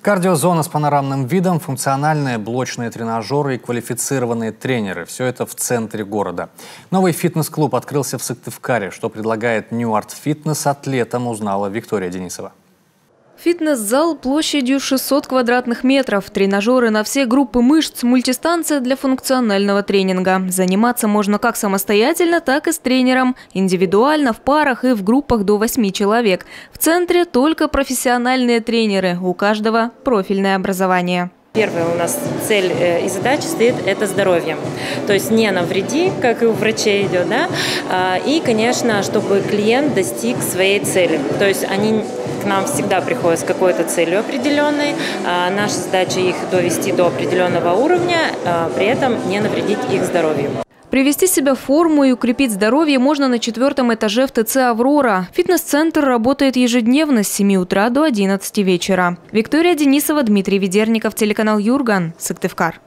Кардиозона с панорамным видом, функциональные блочные тренажеры и квалифицированные тренеры. Все это в центре города. Новый фитнес-клуб открылся в Сыктывкаре. Что предлагает New Art Fitness атлетам, узнала Виктория Денисова. Фитнес-зал площадью 600 квадратных метров, тренажеры на все группы мышц, мультистанция для функционального тренинга. Заниматься можно как самостоятельно, так и с тренером. Индивидуально, в парах и в группах до 8 человек. В центре только профессиональные тренеры, у каждого профильное образование. Первая у нас цель и задача стоит – это здоровье. То есть не навреди, как и у врачей идет, да? И, конечно, чтобы клиент достиг своей цели. То есть они к нам всегда приходят с какой-то целью определенной. Наша задача их довести до определенного уровня, при этом не навредить их здоровью. Привести себя в форму и укрепить здоровье можно на 4-м этаже в ТЦ «Аврора». Фитнес-центр работает ежедневно с 7 утра до 11 вечера. Виктория Денисова, Дмитрий Ведерников, телеканал Юрган, Сыктывкар.